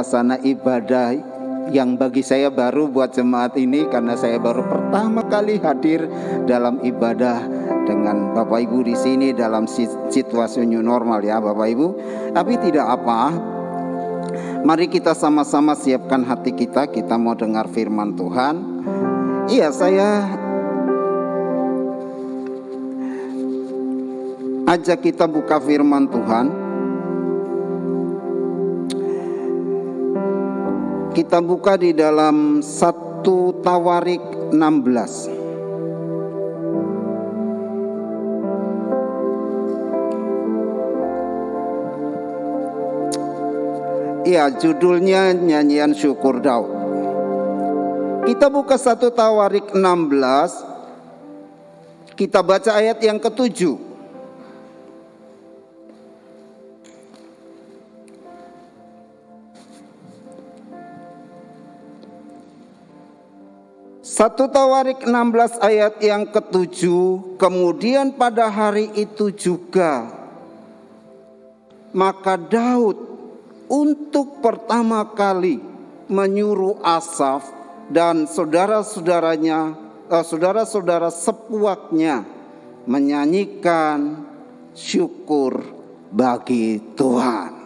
suasana ibadah yang bagi saya baru buat jemaat ini, karena saya baru pertama kali hadir dalam ibadah dengan Bapak Ibu di sini dalam situasi new normal ya Bapak Ibu. Tapi tidak apa. Mari kita sama-sama siapkan hati kita mau dengar firman Tuhan. Iya, saya ajak kita buka firman Tuhan. Kita buka di dalam 1 Tawarik 16. Iya, judulnya nyanyian syukur Daud. Kita buka 1 Tawarik 16. Kita baca ayat yang ke-7. Satu Tawarik 16 ayat yang ke-7. Kemudian pada hari itu juga, maka Daud untuk pertama kali menyuruh Asaf dan saudara-saudaranya, saudara-saudara sepuaknya menyanyikan syukur bagi Tuhan.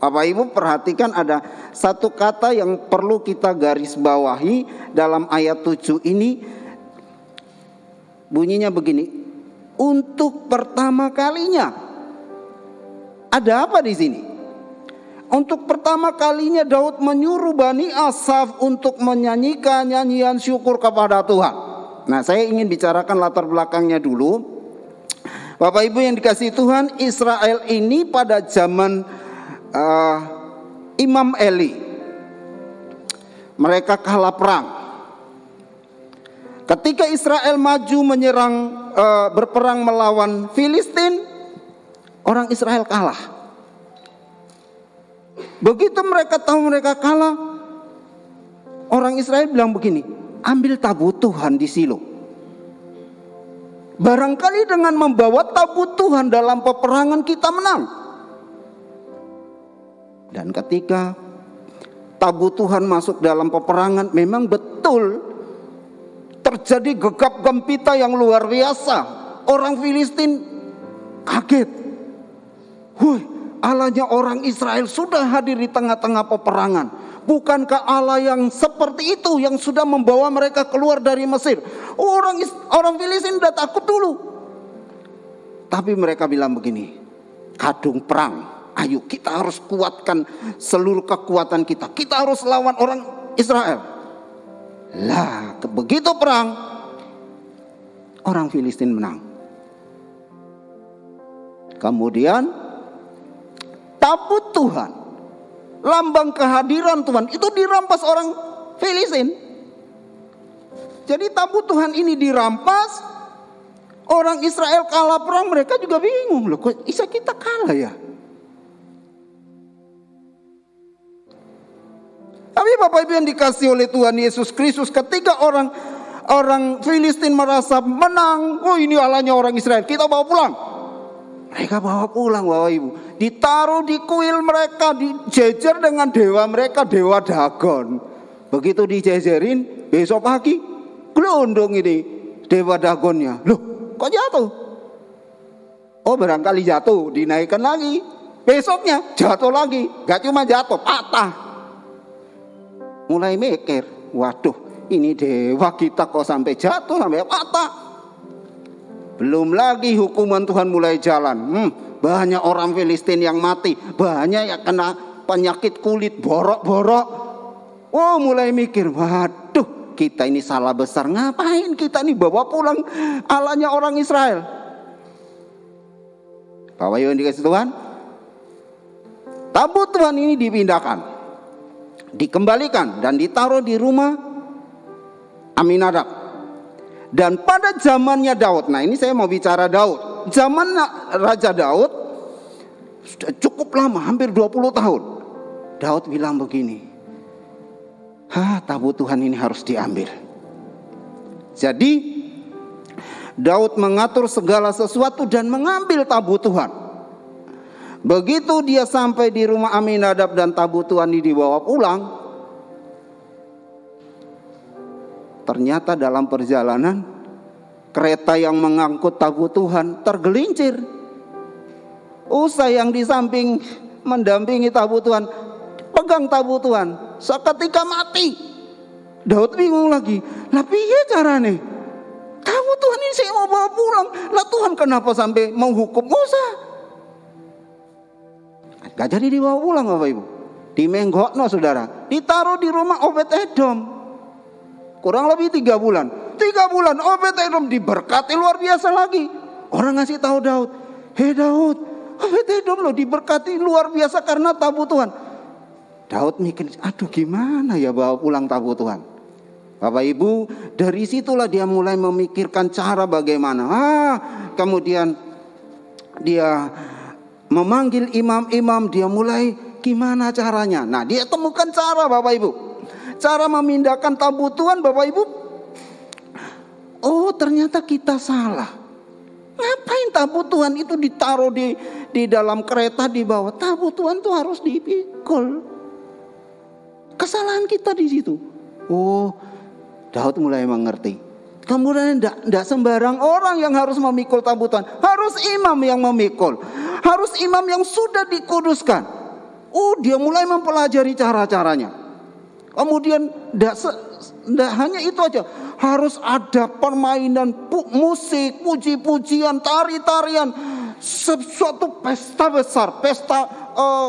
Bapak Ibu perhatikan, ada satu kata yang perlu kita garis bawahi dalam ayat 7 ini. Bunyinya begini, untuk pertama kalinya. Ada apa di sini? Untuk pertama kalinya Daud menyuruh Bani Asaf untuk menyanyikan nyanyian syukur kepada Tuhan. Nah, saya ingin bicarakan latar belakangnya dulu. Bapak Ibu yang dikasihi Tuhan, Israel ini pada zaman Imam Eli, mereka kalah perang. Ketika Israel maju menyerang, berperang melawan Filistin, orang Israel kalah. Begitu mereka tahu mereka kalah, orang Israel bilang begini, ambil tabut Tuhan di Silo. Barangkali dengan membawa tabut Tuhan dalam peperangan kita menang. Dan ketika tabut Tuhan masuk dalam peperangan, memang betul terjadi gegap gempita yang luar biasa. Orang Filistin kaget. Wih, Allahnya orang Israel sudah hadir di tengah-tengah peperangan. Bukankah Allah yang seperti itu yang sudah membawa mereka keluar dari Mesir? Orang Filistin udah takut dulu. Tapi mereka bilang begini, kadung perang. Ayo kita harus kuatkan seluruh kekuatan kita. Kita harus lawan orang Israel. Lah, begitu perang, orang Filistin menang. Kemudian tabut Tuhan, lambang kehadiran Tuhan, itu dirampas orang Filistin. Jadi tabut Tuhan ini dirampas, orang Israel kalah perang, mereka juga bingung. Loh, kok bisa kita kalah ya? Tapi Bapak Ibu yang dikasih oleh Tuhan Yesus Kristus, ketika orang Filistin merasa menang, oh ini Allahnya orang Israel, kita bawa pulang. Mereka bawa pulang Bapak Ibu, ditaruh di kuil mereka, dijejer dengan dewa mereka, dewa Dagon. Begitu dijejerin, besok pagi gelondong ini dewa Dagonnya. Loh, kok jatuh? Oh, barangkali jatuh, dinaikkan lagi. Besoknya jatuh lagi, gak cuma jatuh, patah. Mulai mikir, waduh, ini dewa kita kok sampai jatuh, sampai patah. Belum lagi hukuman Tuhan mulai jalan. Banyak orang Filistin yang mati, banyak yang kena penyakit kulit, borok-borok. Oh, mulai mikir, waduh, kita ini salah besar. Ngapain kita ini bawa pulang Allahnya orang Israel? Bapak Ibu yang dikasih Tuhan, tabut Tuhan ini dipindahkan, dikembalikan dan ditaruh di rumah Aminadab. Dan pada zamannya Daud, nah ini saya mau bicara Daud. Zaman Raja Daud sudah cukup lama, hampir 20 tahun. Daud bilang begini, tabut Tuhan ini harus diambil. Jadi Daud mengatur segala sesuatu dan mengambil tabut Tuhan. Begitu dia sampai di rumah Aminadab dan tabut Tuhan ini dibawa pulang, ternyata dalam perjalanan kereta yang mengangkut tabut Tuhan tergelincir. Usa yang di samping mendampingi tabut Tuhan pegang tabut Tuhan, seketika mati. Daud bingung lagi, lah piye carane? Tabut Tuhan ini saya mau bawa pulang, lah Tuhan kenapa sampai menghukum Usa? Gak jadi dibawa pulang Bapak Ibu, dimenggokno saudara, ditaruh di rumah Obed-Edom. Kurang lebih 3 bulan. 3 bulan Obed-Edom diberkati luar biasa lagi. Orang ngasih tahu Daud, hei Daud, Obed-Edom loh diberkati luar biasa karena tabut Tuhan. Daud mikir, aduh gimana ya bawa pulang tabut Tuhan. Bapak Ibu, dari situlah dia mulai memikirkan cara bagaimana. Kemudian dia memanggil imam-imam, dia mulai gimana caranya. Nah, dia temukan cara Bapak Ibu. Cara memindahkan tabut Tuhan Bapak Ibu. Oh, ternyata kita salah. Ngapain tabut Tuhan itu ditaruh di dalam kereta di bawah? Tabut Tuhan itu harus dipikul. Kesalahan kita di situ. Oh, Daud mulai mengerti. Kemudian tidak sembarang orang yang harus memikul tabut Tuhan. Harus imam yang memikul. Harus imam yang sudah dikuduskan. Oh, dia mulai mempelajari cara-caranya. Kemudian tidak hanya itu aja. Harus ada permainan musik, puji-pujian, tari-tarian. Sesuatu pesta besar, pesta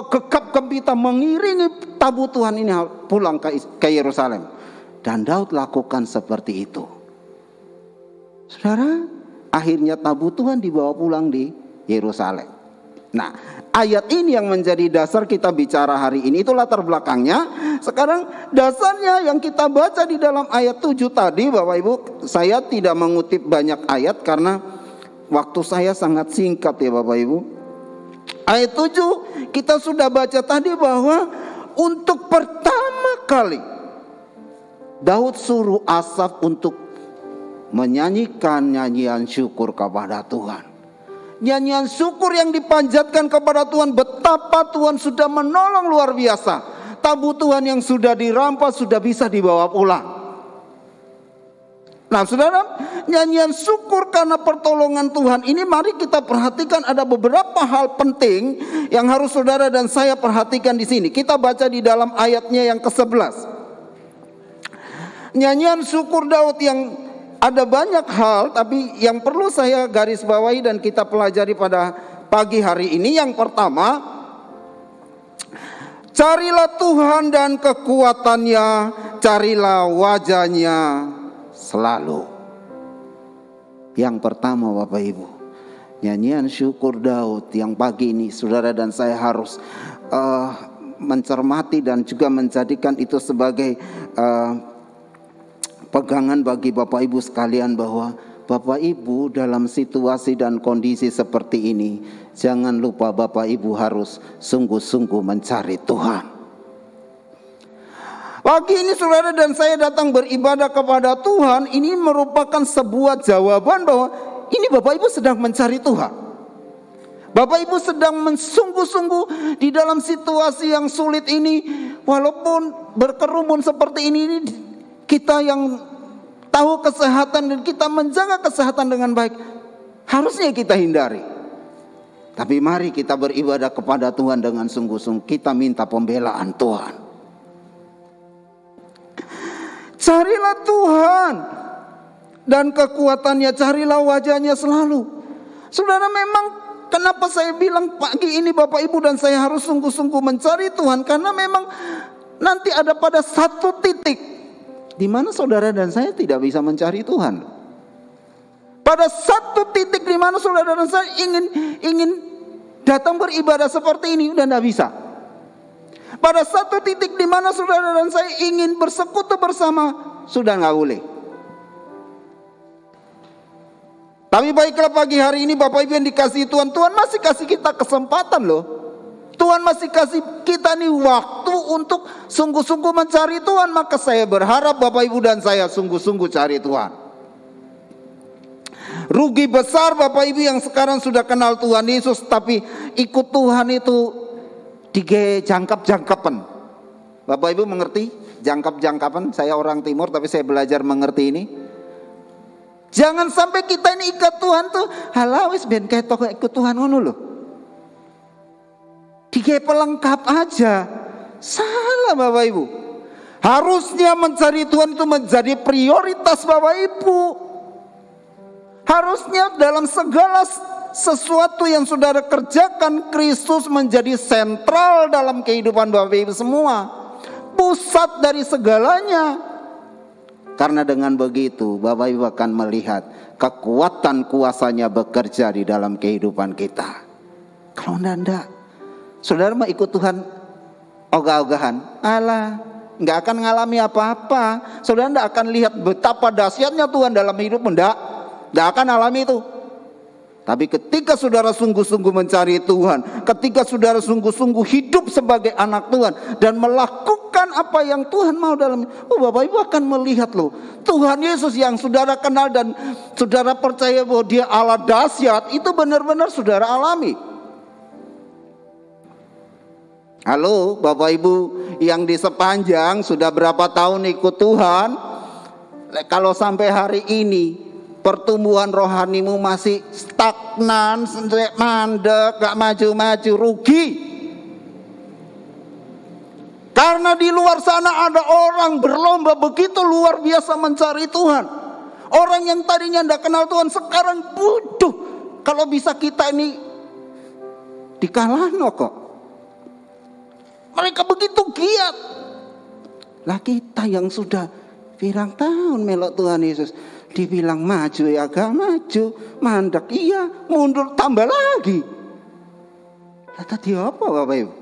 gegap gempita mengiringi tabut Tuhan ini pulang ke Yerusalem. Dan Daud lakukan seperti itu. Saudara, akhirnya tabut Tuhan dibawa pulang di Yerusalem. Nah, ayat ini yang menjadi dasar kita bicara hari ini, itu latar belakangnya. Sekarang dasarnya yang kita baca di dalam ayat 7 tadi Bapak Ibu, saya tidak mengutip banyak ayat karena waktu saya sangat singkat ya Bapak Ibu. Ayat 7 kita sudah baca tadi bahwa untuk pertama kali Daud suruh Asaf untuk menyanyikan nyanyian syukur kepada Tuhan. Nyanyian syukur yang dipanjatkan kepada Tuhan, betapa Tuhan sudah menolong luar biasa. Tabut Tuhan yang sudah dirampas sudah bisa dibawa pulang. Nah saudara, nyanyian syukur karena pertolongan Tuhan ini mari kita perhatikan, ada beberapa hal penting yang harus saudara dan saya perhatikan di sini. Kita baca di dalam ayatnya yang ke-11. Nyanyian syukur Daud yang ada banyak hal, tapi yang perlu saya garis bawahi dan kita pelajari pada pagi hari ini. Yang pertama, carilah Tuhan dan kekuatannya, carilah wajahnya selalu. Yang pertama Bapak Ibu, nyanyian syukur Daud yang pagi ini saudara dan saya harus mencermati dan juga menjadikan itu sebagai pegangan bagi Bapak Ibu sekalian, bahwa Bapak Ibu dalam situasi dan kondisi seperti ini, jangan lupa Bapak Ibu harus sungguh-sungguh mencari Tuhan. Pagi ini saudara dan saya datang beribadah kepada Tuhan, ini merupakan sebuah jawaban bahwa ini Bapak Ibu sedang mencari Tuhan. Bapak Ibu sedang sungguh-sungguh di dalam situasi yang sulit ini, walaupun berkerumun seperti ini kita yang tahu kesehatan dan kita menjaga kesehatan dengan baik, harusnya kita hindari. Tapi mari kita beribadah kepada Tuhan dengan sungguh-sungguh. Kita minta pembelaan Tuhan. Carilah Tuhan dan kekuatannya, carilah wajahnya selalu. Saudara, memang kenapa saya bilang pagi ini Bapak Ibu dan saya harus sungguh-sungguh mencari Tuhan, karena memang nanti ada pada satu titik di mana saudara dan saya tidak bisa mencari Tuhan. Pada satu titik di mana saudara dan saya ingin datang beribadah seperti ini, udah tidak bisa. Pada satu titik di mana saudara dan saya ingin bersekutu bersama, sudah nggak boleh. Tapi baiklah pagi hari ini Bapak Ibu yang dikasihi Tuhan, Tuhan masih kasih kita kesempatan loh. Tuhan masih kasih kita nih waktu untuk sungguh-sungguh mencari Tuhan. Maka saya berharap Bapak Ibu dan saya sungguh-sungguh cari Tuhan. Rugi besar Bapak Ibu yang sekarang sudah kenal Tuhan Yesus tapi ikut Tuhan itu jangkap-jangkapan. Bapak Ibu mengerti jangkap-jangkapan? Saya orang timur tapi saya belajar mengerti ini. Jangan sampai kita ini ikat Tuhan tuh halawis ben ketok ikut Tuhan ngono lho. Digawe pelengkap aja. Salah Bapak Ibu. Harusnya mencari Tuhan itu menjadi prioritas Bapak Ibu. Harusnya dalam segala sesuatu yang saudara kerjakan, Kristus menjadi sentral dalam kehidupan Bapak Ibu semua. Pusat dari segalanya. Karena dengan begitu Bapak Ibu akan melihat kekuatan kuasanya bekerja di dalam kehidupan kita. Kalau enggak, saudara mau ikut Tuhan ogah-ogahan, alah, nggak akan ngalami apa-apa. Saudara enggak akan lihat betapa dahsyatnya Tuhan dalam hidup, enggak akan alami itu. Tapi ketika saudara sungguh-sungguh mencari Tuhan, ketika saudara sungguh-sungguh hidup sebagai anak Tuhan dan melakukan apa yang Tuhan mau dalam, Bapak Ibu akan melihat loh, Tuhan Yesus yang saudara kenal dan saudara percaya bahwa Dia Allah dahsyat, itu benar-benar saudara alami. Halo Bapak Ibu yang di sepanjang sudah berapa tahun ikut Tuhan, kalau sampai hari ini pertumbuhan rohanimu masih stagnan, mandek, gak maju-maju, rugi. Karena di luar sana ada orang berlomba begitu luar biasa mencari Tuhan. Orang yang tadinya tidak kenal Tuhan sekarang butuh. Kalau bisa kita ini dikalahkan kok. Mereka begitu giat. Lah kita yang sudah pirang tahun melok Tuhan Yesus, dibilang maju ya gak maju, mandek iya, mundur tambah lagi. Lah tadi apa Bapak Ibu?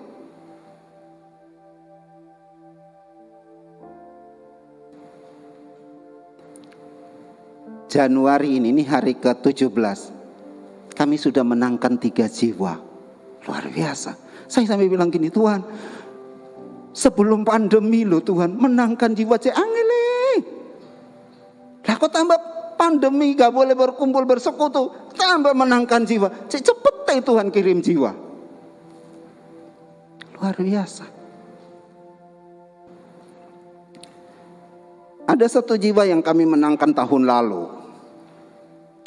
Januari ini hari ke-17 kami sudah menangkan 3 jiwa. Luar biasa. Saya sampai bilang gini, Tuhan, sebelum pandemi loh Tuhan, menangkan jiwa saya angele. Lah kok tambah pandemi gak boleh berkumpul bersekutu, tambah menangkan jiwa. Cepet deh Tuhan kirim jiwa. Luar biasa. Ada 1 jiwa yang kami menangkan tahun lalu.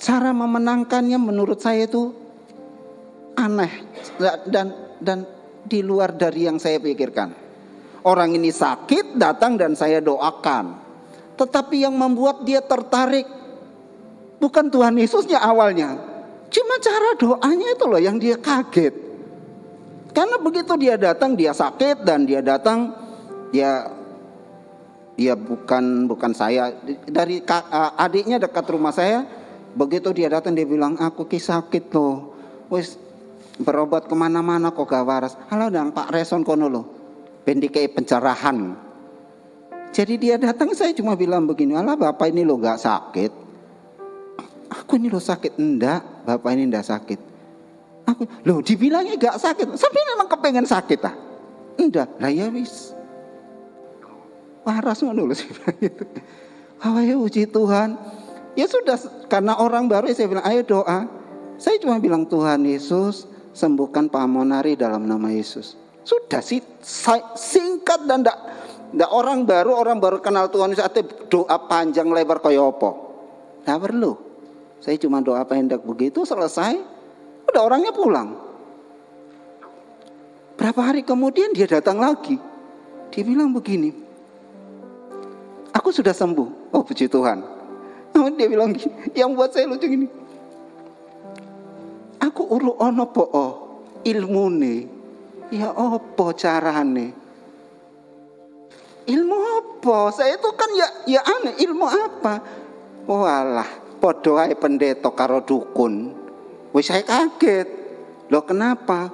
Cara memenangkannya menurut saya itu aneh dan di luar dari yang saya pikirkan. Orang ini sakit, datang dan saya doakan. Tetapi yang membuat dia tertarik bukan Tuhan Yesusnya awalnya, cuma cara doanya itu loh yang dia kaget. Karena begitu dia datang, dia sakit dan dia datang, dia bukan saya, dari adiknya dekat rumah saya. Begitu dia datang dia bilang, aku sakit loh, wis berobat kemana-mana kok gak waras. Halo dang Pak Reson kono loh, pendikai pencerahan. Jadi dia datang, saya cuma bilang begini, alah Bapak ini loh gak sakit. Aku ini loh sakit. Enggak, Bapak ini enggak sakit. Aku loh dibilangnya gak sakit, sampai memang kepengen sakit ah. Enggak, lah ya wis waras ngono loh saya bilang gitu. Ya uji Tuhan. Ya sudah, karena orang baru saya bilang ayo doa. Saya cuma bilang Tuhan Yesus sembuhkan Pak Monari dalam nama Yesus. Sudah sih singkat dan ndak orang baru kenal Tuhan Yesus doa panjang lebar kaya apa. Nggak perlu. Saya cuma doa pendek begitu selesai, udah orangnya pulang. Berapa hari kemudian dia datang lagi. Dia bilang begini, aku sudah sembuh. Oh puji Tuhan. Dia bilang gini, yang buat saya lucu gini, aku uru ono po ilmune, ya opo carane, ilmu apa? Saya itu kan ya aneh, ilmu apa? Walah, podo ae pendeta karo dukun. Wis saya kaget. Loh kenapa?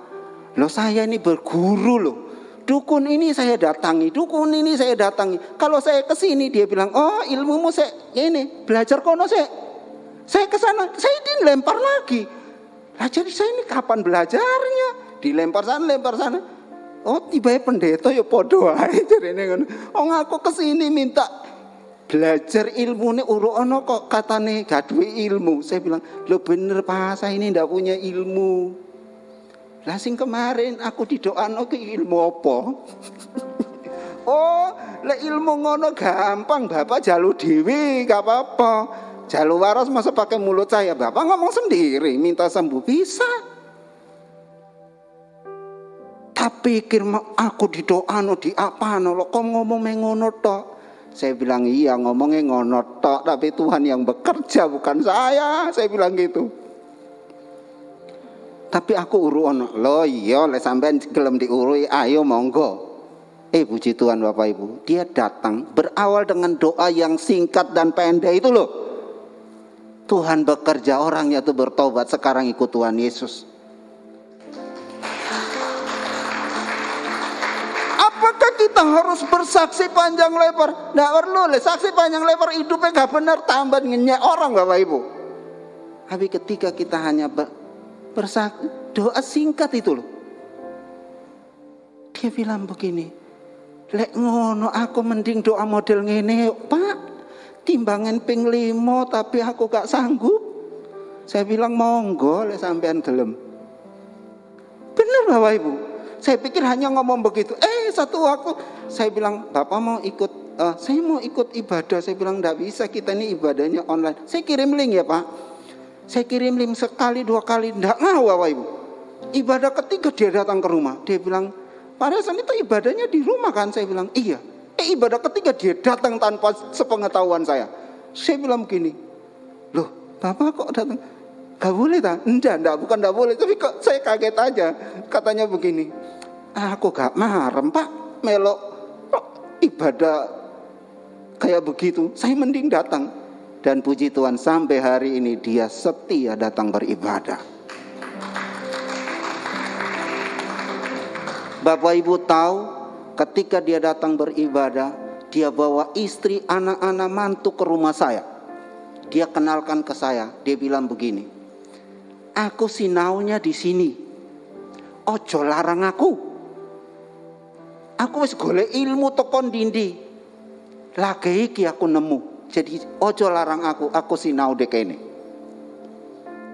Loh saya ini berguru loh. Dukun ini saya datangi, dukun ini saya datangi. Kalau saya ke sini dia bilang, "Oh, ilmumu saya ini, belajar kono saya ke sana." Saya dilempar lagi. Lah jadi saya ini kapan belajarnya? Dilempar sana. Oh, tiba-tiba pendeta ya podo ae jarene ngono. Oh, aku ke sini minta belajar ilmu ini uruono kok katane gak duwe ilmu. Saya bilang, lo bener Pak, saya ini ndak punya ilmu. Lah sing kemarin aku didoano ke ilmu apa? Oh, lek ilmu ngono gampang, Bapak jalu dhewe gak apa-apa. Jalu waras masa pakai mulut saya, Bapak ngomong sendiri minta sembuh bisa. Tapi pikir aku didoano di apano lo kok ngomong mengono tok. Saya bilang iya ngomongnya ngono tok, tapi Tuhan yang bekerja bukan saya. Saya bilang gitu. Tapi aku uruono lo iya le sampean gelem diurui ayo monggo. Puji Tuhan Bapak Ibu, dia datang berawal dengan doa yang singkat dan pendek itu loh. Tuhan bekerja, orangnya tuh bertobat, sekarang ikut Tuhan Yesus. Apakah kita harus bersaksi panjang lebar? Nggak perlu, saksi panjang lebar hidupnya gak benar, tambah ngenyek orang Bapak Ibu. Tapi ketika kita hanya bersaksi, doa singkat itu loh. Dia bilang begini, lek ngono aku mending doa model ngene Pak, timbangan ping 5 tapi aku gak sanggup. Saya bilang monggo lek sampean gelem. Bener Bapak Ibu. Saya pikir hanya ngomong begitu. Satu waktu saya bilang, Bapak mau ikut, saya mau ikut ibadah. Saya bilang enggak bisa, kita ini ibadahnya online. Saya kirim link ya Pak. Saya kirim link sekali 2 kali, enggak mau Bapak Ibu. Ibadah ketiga dia datang ke rumah. Dia bilang, Pak Resan itu ibadahnya di rumah kan? Saya bilang, iya. Ibadah ketiga dia datang tanpa sepengetahuan saya. Saya bilang begini, loh Bapak kok datang? Gak boleh tak? Bukan gak boleh, tapi kok saya kaget aja. Katanya begini, aku gak marem Pak, melok ibadah kayak begitu, saya mending datang. Dan puji Tuhan sampai hari ini dia setia datang beribadah. Bapak Ibu tahu, ketika dia datang beribadah, dia bawa istri, anak-anak, mantu ke rumah saya. Dia kenalkan ke saya, dia bilang begini, aku sinaunya di sini, ojo larang aku. Aku wis golek ilmu tekon dindi, lagi iki aku nemu. Jadi ojo larang aku sinau dek ini.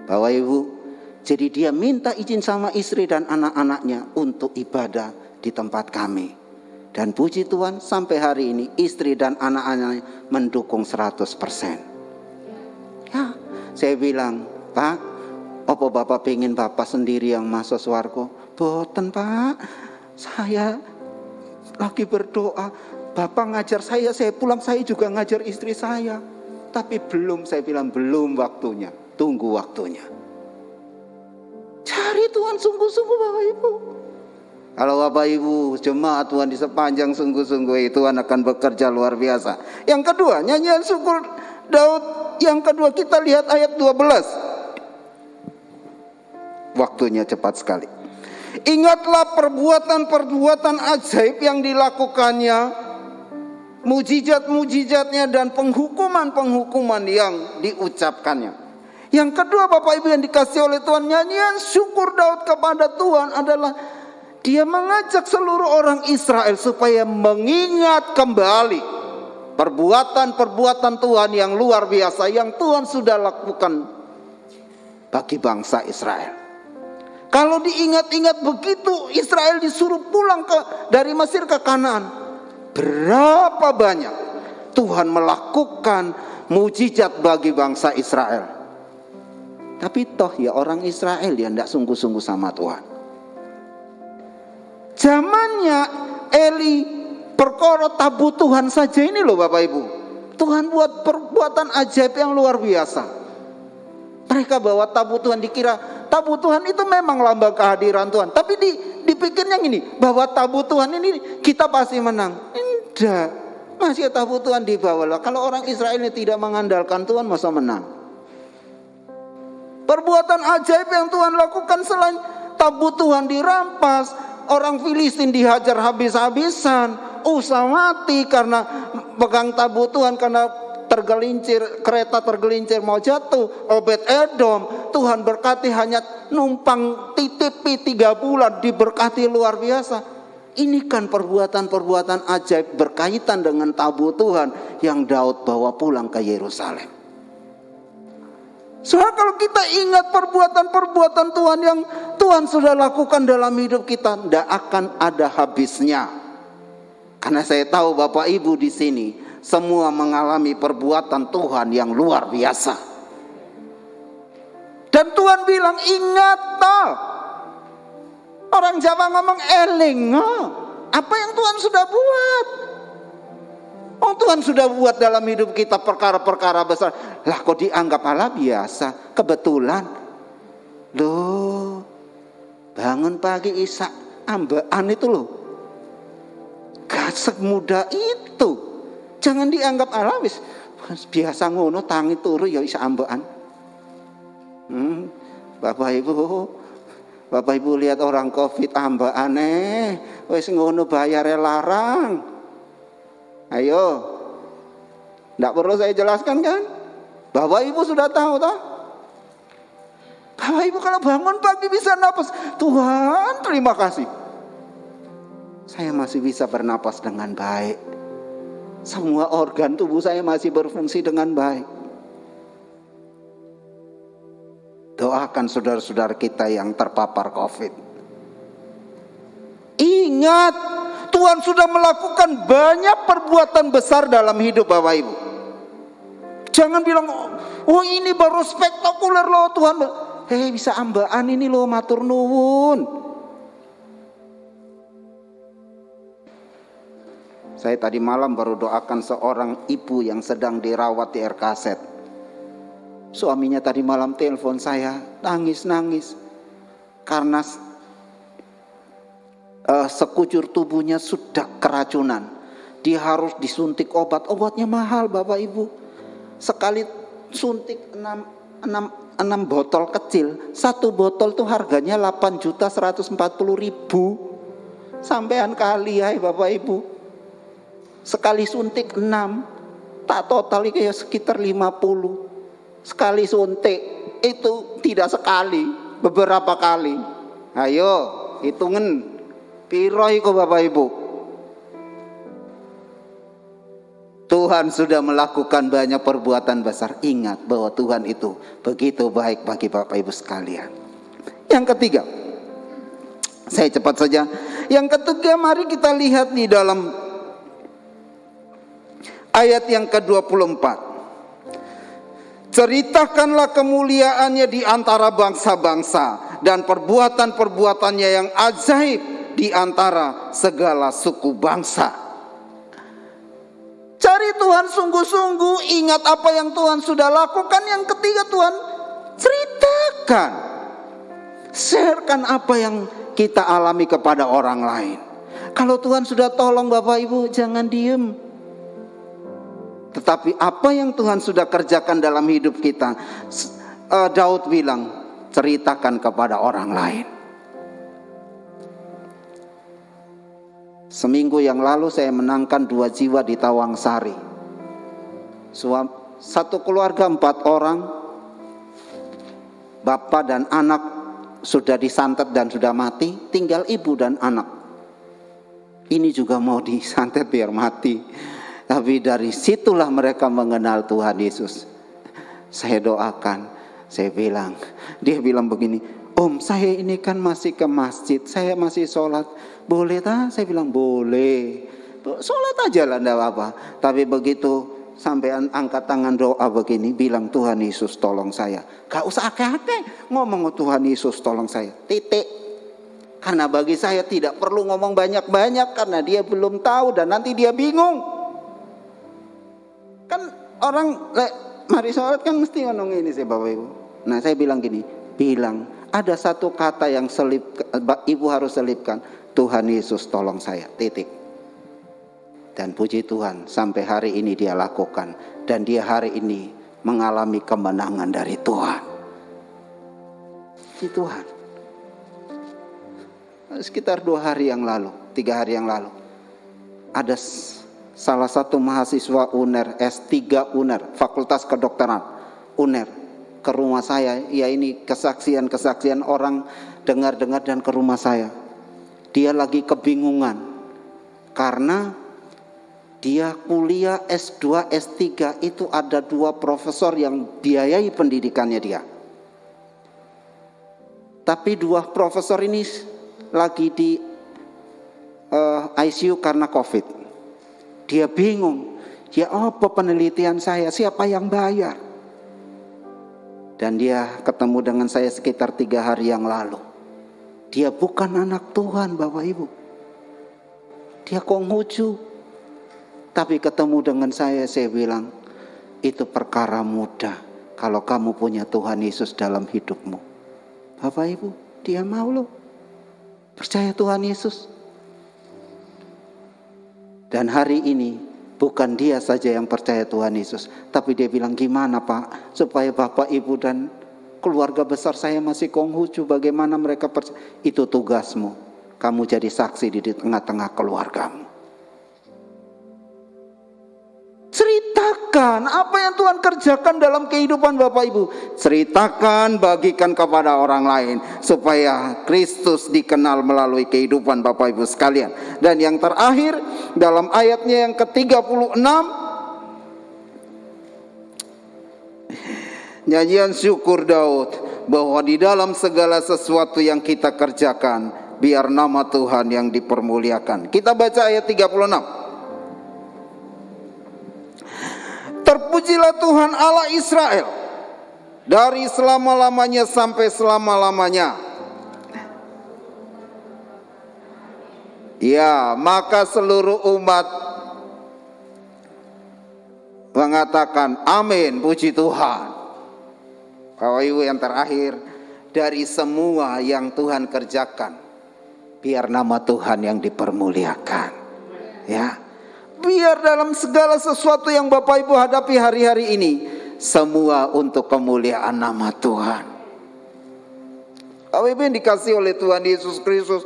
Bapak Ibu, jadi dia minta izin sama istri dan anak-anaknya untuk ibadah di tempat kami. Dan puji Tuhan sampai hari ini istri dan anak-anaknya mendukung 100%. Ya, saya bilang, Pak, apa Bapak pengen Bapak sendiri yang masuk swarga? Boten Pak, saya lagi berdoa. Bapak ngajar saya pulang saya juga ngajar istri saya. Tapi belum, saya bilang belum waktunya, tunggu waktunya. Cari Tuhan sungguh-sungguh Bapak Ibu. Kalau Bapak Ibu jemaat Tuhan di sepanjang sungguh-sungguh, Tuhan akan bekerja luar biasa. Yang kedua, nyanyian syukur Daud. Yang kedua kita lihat ayat 12. Waktunya cepat sekali. Ingatlah perbuatan-perbuatan ajaib yang dilakukannya, mujizat-mujizatnya dan penghukuman-penghukuman yang diucapkannya. Yang kedua Bapak Ibu yang dikasih oleh Tuhan, nyanyian syukur Daud kepada Tuhan adalah dia mengajak seluruh orang Israel supaya mengingat kembali perbuatan-perbuatan Tuhan yang luar biasa yang Tuhan sudah lakukan bagi bangsa Israel. Kalau diingat-ingat begitu Israel disuruh pulang dari Mesir ke Kanaan, berapa banyak Tuhan melakukan mujizat bagi bangsa Israel. Tapi toh ya orang Israel ya tidak sungguh-sungguh sama Tuhan. Zamannya Eli perkara tabu Tuhan saja ini loh Bapak Ibu. Tuhan buat perbuatan ajaib yang luar biasa. Mereka bawa tabu Tuhan, dikira tabu Tuhan itu memang lambang kehadiran Tuhan. Tapi dipikirnya gini, bahwa tabu Tuhan ini kita pasti menang. Tidak, masih tabu Tuhan dibawa. Kalau orang Israel ini tidak mengandalkan Tuhan, masa menang? Perbuatan ajaib yang Tuhan lakukan selain tabu Tuhan dirampas, orang Filistin dihajar habis-habisan, Usa mati karena pegang tabu Tuhan, karena kereta tergelincir mau jatuh. Obed-Edom, Tuhan berkati hanya numpang titipi 3 bulan, diberkati luar biasa. Ini kan perbuatan-perbuatan ajaib berkaitan dengan tabut Tuhan yang Daud bawa pulang ke Yerusalem. Soalnya kalau kita ingat perbuatan-perbuatan Tuhan yang Tuhan sudah lakukan dalam hidup kita, tidak akan ada habisnya. Karena saya tahu Bapak Ibu di sini semua mengalami perbuatan Tuhan yang luar biasa. Dan Tuhan bilang, ingat toh. Orang Jawa ngomong eling, apa yang Tuhan sudah buat. Oh, Tuhan sudah buat dalam hidup kita perkara-perkara besar. Lah kok dianggap hal biasa, kebetulan. Loh, bangun pagi isak ambaan itu loh. Gak semudah itu. Jangan dianggap alawis. Biasa ngono tangi turu ya isak ambaan. Bapak Ibu lihat orang Covid ambane, wis ngono bayare larang. Ayo. Enggak perlu saya jelaskan kan? Bapak Ibu sudah tahu toh? Bapak Ibu kalau bangun pagi bisa napas, Tuhan terima kasih. Saya masih bisa bernapas dengan baik. Semua organ tubuh saya masih berfungsi dengan baik. Doakan saudara-saudara kita yang terpapar Covid. Ingat, Tuhan sudah melakukan banyak perbuatan besar dalam hidup Bapak Ibu. Jangan bilang, oh ini baru spektakuler loh Tuhan. Bisa ambaan ini loh, matur nuwun. Saya tadi malam baru doakan seorang ibu yang sedang dirawat di RKZ. Suaminya tadi malam telepon saya, nangis-nangis. Karena sekujur tubuhnya sudah keracunan. Dia harus disuntik obat. Obatnya mahal Bapak Ibu. Sekali suntik 6 botol kecil. Satu botol tuh harganya 8.140.000. Sampean kali ya Bapak Ibu. Sekali suntik 6. Tak total itu ya sekitar 50. Sekali suntik itu tidak sekali, beberapa kali. Ayo hitungan piro iku Bapak Ibu. Tuhan sudah melakukan banyak perbuatan besar. Ingat bahwa Tuhan itu begitu baik bagi Bapak Ibu sekalian. Yang ketiga, saya cepat saja. Yang ketiga, mari kita lihat di dalam ayat yang ke-24. Ceritakanlah kemuliaannya di antara bangsa-bangsa dan perbuatan-perbuatannya yang ajaib di antara segala suku bangsa. Cari Tuhan sungguh-sungguh, ingat apa yang Tuhan sudah lakukan. Yang ketiga, Tuhan ceritakan. Sharekan apa yang kita alami kepada orang lain. Kalau Tuhan sudah tolong Bapak Ibu, jangan diem. Tetapi apa yang Tuhan sudah kerjakan dalam hidup kita, Daud bilang, ceritakan kepada orang lain. Seminggu yang lalu saya menangkan 2 jiwa di Tawangsari. Satu keluarga 4 orang, bapak dan anak sudah disantet dan sudah mati, tinggal ibu dan anak. Ini juga mau disantet biar mati. Tapi dari situlah mereka mengenal Tuhan Yesus. Saya doakan, saya bilang, dia bilang begini, Om saya ini kan masih ke masjid, saya masih sholat, boleh tak? Saya bilang boleh, sholat aja lah enggak apa-apa. Tapi begitu sampai angkat tangan doa begini, bilang Tuhan Yesus tolong saya. Gak usah akeh-akeh ngomong Tuhan Yesus tolong saya, titik. Karena bagi saya tidak perlu ngomong banyak-banyak, karena dia belum tahu dan nanti dia bingung. Kan orang mari sholat kan mesti ngomong ini sih Bapak Ibu. Nah saya bilang gini, bilang ada satu kata yang ibu harus selipkan, Tuhan Yesus tolong saya, titik. Dan puji Tuhan sampai hari ini dia lakukan. Dan dia hari ini mengalami kemenangan dari Tuhan. Puji Tuhan. Sekitar 2 hari yang lalu, 3 hari yang lalu, ada salah satu mahasiswa UNER, S3 UNER, Fakultas Kedokteran UNER, ke rumah saya. Ya ini kesaksian-kesaksian orang dengar-dengar dan ke rumah saya. Dia lagi kebingungan. Karena dia kuliah S2, S3 itu ada 2 profesor yang biayai pendidikannya dia. Tapi 2 profesor ini lagi di ICU karena COVID. Dia bingung, ya apa penelitian saya, siapa yang bayar? Dan dia ketemu dengan saya sekitar 3 hari yang lalu. Dia bukan anak Tuhan, Bapak Ibu. Dia Konghucu. Tapi ketemu dengan saya bilang, itu perkara mudah kalau kamu punya Tuhan Yesus dalam hidupmu. Bapak Ibu, dia mau loh percaya Tuhan Yesus. Dan hari ini bukan dia saja yang percaya Tuhan Yesus, tapi dia bilang, gimana Pak, supaya Bapak Ibu dan keluarga besar saya masih Konghucu, bagaimana mereka percaya? Itu tugasmu, kamu jadi saksi di tengah-tengah keluargamu. Ceritakan apa yang Tuhan kerjakan dalam kehidupan Bapak Ibu. Ceritakan, bagikan kepada orang lain, supaya Kristus dikenal melalui kehidupan Bapak Ibu sekalian. Dan yang terakhir, dalam ayatnya yang ke-36, nyanyian syukur Daud, bahwa di dalam segala sesuatu yang kita kerjakan, biar nama Tuhan yang dipermuliakan. Kita baca ayat 36. Terpujilah Tuhan Allah Israel dari selama-lamanya sampai selama-lamanya. Ya, maka seluruh umat mengatakan amin, puji Tuhan. Bapak Ibu, yang terakhir, dari semua yang Tuhan kerjakan, biar nama Tuhan yang dipermuliakan. Ya. Biar dalam segala sesuatu yang Bapak Ibu hadapi hari-hari ini, semua untuk kemuliaan nama Tuhan. Bapak Ibu yang dikasih oleh Tuhan Yesus Kristus,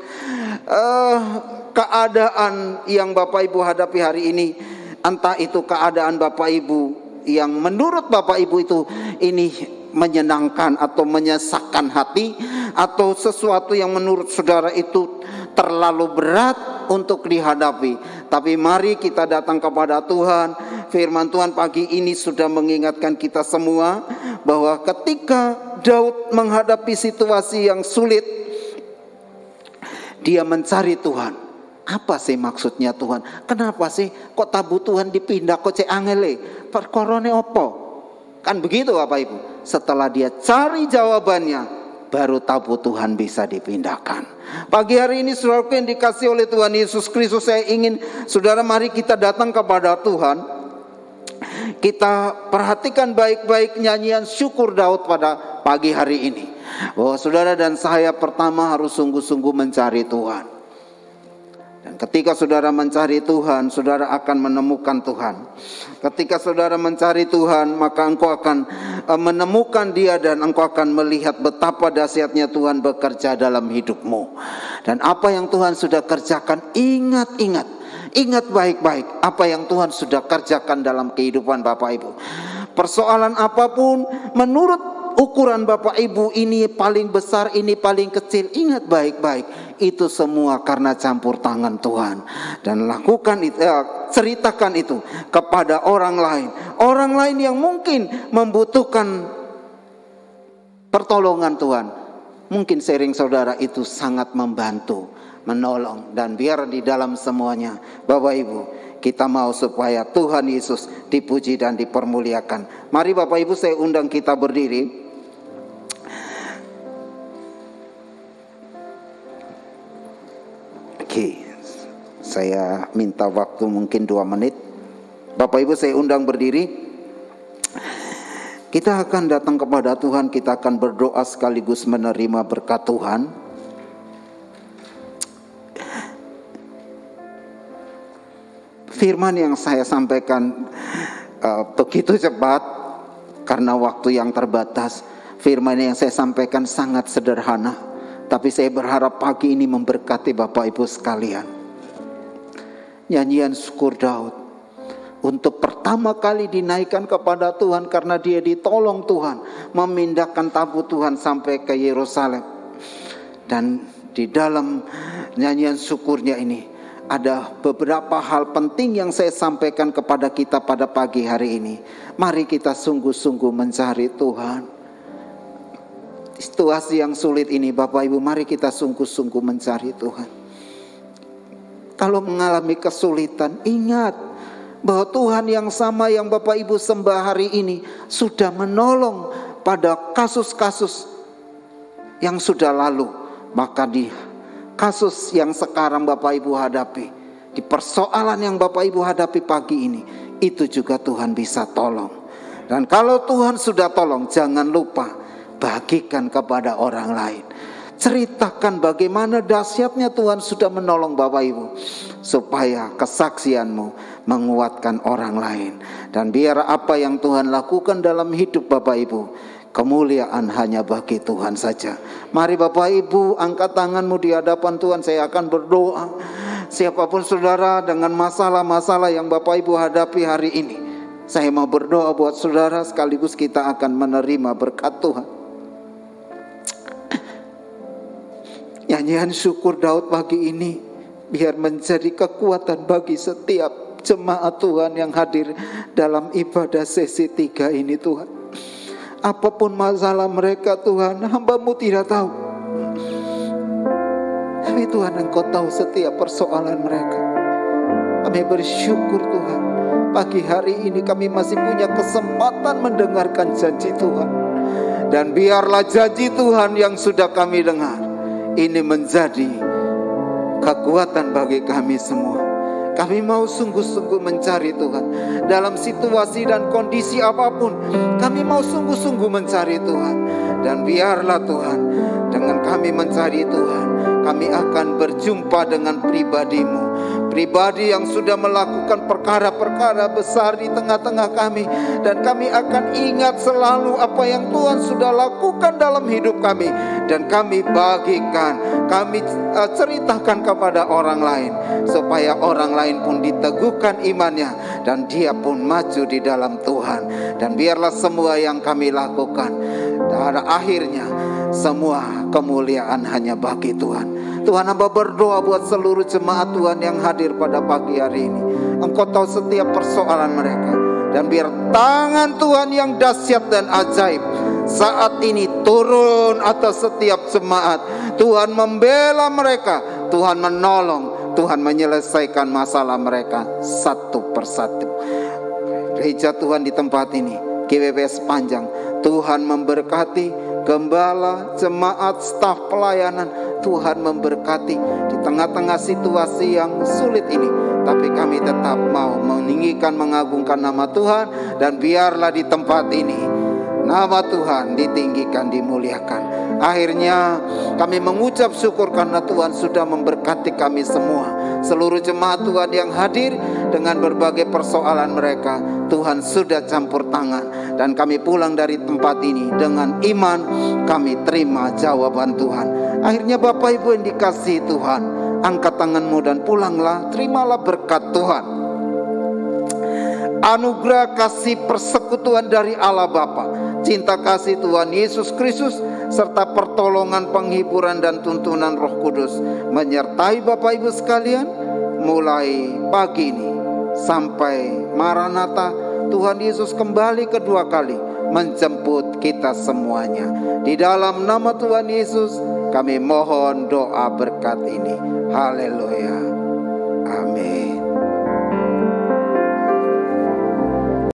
keadaan yang Bapak Ibu hadapi hari ini, entah itu keadaan Bapak Ibu yang menurut Bapak Ibu itu ini menyenangkan atau menyesakkan hati, atau sesuatu yang menurut saudara itu terlalu berat untuk dihadapi. Tapi mari kita datang kepada Tuhan. Firman Tuhan pagi ini sudah mengingatkan kita semua bahwa ketika Daud menghadapi situasi yang sulit, dia mencari Tuhan. Apa sih maksudnya Tuhan? Kenapa sih kok tabu Tuhan dipindah kok cek angele? Perkorone opo? Kan begitu Bapak Ibu. Setelah dia cari jawabannya, baru tabu Tuhan bisa dipindahkan. Pagi hari ini saudara yang dikasih oleh Tuhan Yesus Kristus, saya ingin saudara mari kita datang kepada Tuhan. Kita perhatikan baik-baik nyanyian syukur Daud pada pagi hari ini. Bahwa saudara dan saya pertama harus sungguh-sungguh mencari Tuhan. Dan ketika saudara mencari Tuhan, saudara akan menemukan Tuhan. Ketika saudara mencari Tuhan, maka engkau akan menemukan Dia, dan engkau akan melihat betapa dahsyatnya Tuhan bekerja dalam hidupmu. Dan apa yang Tuhan sudah kerjakan, ingat baik-baik apa yang Tuhan sudah kerjakan dalam kehidupan Bapak Ibu. Persoalan apapun, menurut ukuran Bapak Ibu, ini paling besar, ini paling kecil, ingat baik-baik, itu semua karena campur tangan Tuhan. Dan lakukan itu, ceritakan itu kepada orang lain yang mungkin membutuhkan pertolongan Tuhan. Mungkin sharing saudara itu sangat membantu, menolong. Dan biar di dalam semuanya Bapak Ibu, kita mau supaya Tuhan Yesus dipuji dan dipermuliakan. Mari Bapak Ibu, saya undang kita berdiri. Oke, saya minta waktu mungkin 2 menit. Bapak Ibu, saya undang berdiri. Kita akan datang kepada Tuhan, kita akan berdoa sekaligus menerima berkat Tuhan. Firman yang saya sampaikan begitu cepat karena waktu yang terbatas. Firman yang saya sampaikan sangat sederhana, tapi saya berharap pagi ini memberkati Bapak Ibu sekalian. Nyanyian syukur Daud untuk pertama kali dinaikkan kepada Tuhan karena dia ditolong Tuhan memindahkan tabu Tuhan sampai ke Yerusalem. Dan di dalam nyanyian syukurnya ini, ada beberapa hal penting yang saya sampaikan kepada kita pada pagi hari ini. Mari kita sungguh-sungguh mencari Tuhan. Situasi yang sulit ini Bapak Ibu, mari kita sungguh-sungguh mencari Tuhan. Kalau mengalami kesulitan, ingat bahwa Tuhan yang sama yang Bapak Ibu sembah hari ini sudah menolong pada kasus-kasus yang sudah lalu. Maka di kasus yang sekarang Bapak Ibu hadapi, di persoalan yang Bapak Ibu hadapi pagi ini, itu juga Tuhan bisa tolong. Dan kalau Tuhan sudah tolong, jangan lupa bagikan kepada orang lain. Ceritakan bagaimana dahsyatnya Tuhan sudah menolong Bapak Ibu, supaya kesaksianmu menguatkan orang lain. Dan biar apa yang Tuhan lakukan dalam hidup Bapak Ibu, kemuliaan hanya bagi Tuhan saja. Mari Bapak Ibu angkat tanganmu di hadapan Tuhan. Saya akan berdoa. Siapapun saudara dengan masalah-masalah yang Bapak Ibu hadapi hari ini, saya mau berdoa buat saudara sekaligus kita akan menerima berkat Tuhan. Nyanyian syukur Daud pagi ini biar menjadi kekuatan bagi setiap jemaat Tuhan yang hadir dalam ibadah sesi 3 ini Tuhan. Apapun masalah mereka Tuhan, hamba-Mu tidak tahu. Tapi Tuhan, Engkau tahu setiap persoalan mereka. Kami bersyukur Tuhan, pagi hari ini kami masih punya kesempatan mendengarkan janji Tuhan. Dan biarlah janji Tuhan yang sudah kami dengar ini menjadi kekuatan bagi kami semua. Kami mau sungguh-sungguh mencari Tuhan. Dalam situasi dan kondisi apapun, kami mau sungguh-sungguh mencari Tuhan. Dan biarlah Tuhan, dengan kami mencari Tuhan, kami akan berjumpa dengan pribadi-Mu. Pribadi yang sudah melakukan perkara-perkara besar di tengah-tengah kami. Dan kami akan ingat selalu apa yang Tuhan sudah lakukan dalam hidup kami. Dan kami bagikan, kami ceritakan kepada orang lain, supaya orang lain pun diteguhkan imannya, dan dia pun maju di dalam Tuhan. Dan biarlah semua yang kami lakukan, dan akhirnya semua kemuliaan hanya bagi Tuhan. Tuhan, hamba berdoa buat seluruh jemaat Tuhan yang hadir pada pagi hari ini. Engkau tahu setiap persoalan mereka. Dan biar tangan Tuhan yang dahsyat dan ajaib saat ini turun atas setiap jemaat. Tuhan membela mereka, Tuhan menolong, Tuhan menyelesaikan masalah mereka satu persatu. Gereja Tuhan di tempat ini, GWP Sepanjang, Tuhan memberkati gembala, jemaat, staf pelayanan. Tuhan memberkati di tengah-tengah situasi yang sulit ini. Tapi kami tetap mau meninggikan, mengagungkan nama Tuhan. Dan biarlah di tempat ini nama Tuhan ditinggikan, dimuliakan. Akhirnya kami mengucap syukur karena Tuhan sudah memberkati kami semua. Seluruh jemaat Tuhan yang hadir dengan berbagai persoalan mereka, Tuhan sudah campur tangan. Dan kami pulang dari tempat ini dengan iman, kami terima jawaban Tuhan. Akhirnya Bapak Ibu yang dikasihi Tuhan, angkat tanganmu dan pulanglah, terimalah berkat Tuhan. Anugerah kasih persekutuan dari Allah Bapa, cinta kasih Tuhan Yesus Kristus, serta pertolongan, penghiburan dan tuntunan Roh Kudus menyertai Bapak Ibu sekalian mulai pagi ini sampai Maranatha, Tuhan Yesus kembali kedua kali menjemput kita semuanya. Di dalam nama Tuhan Yesus kami mohon doa berkat ini. Haleluya.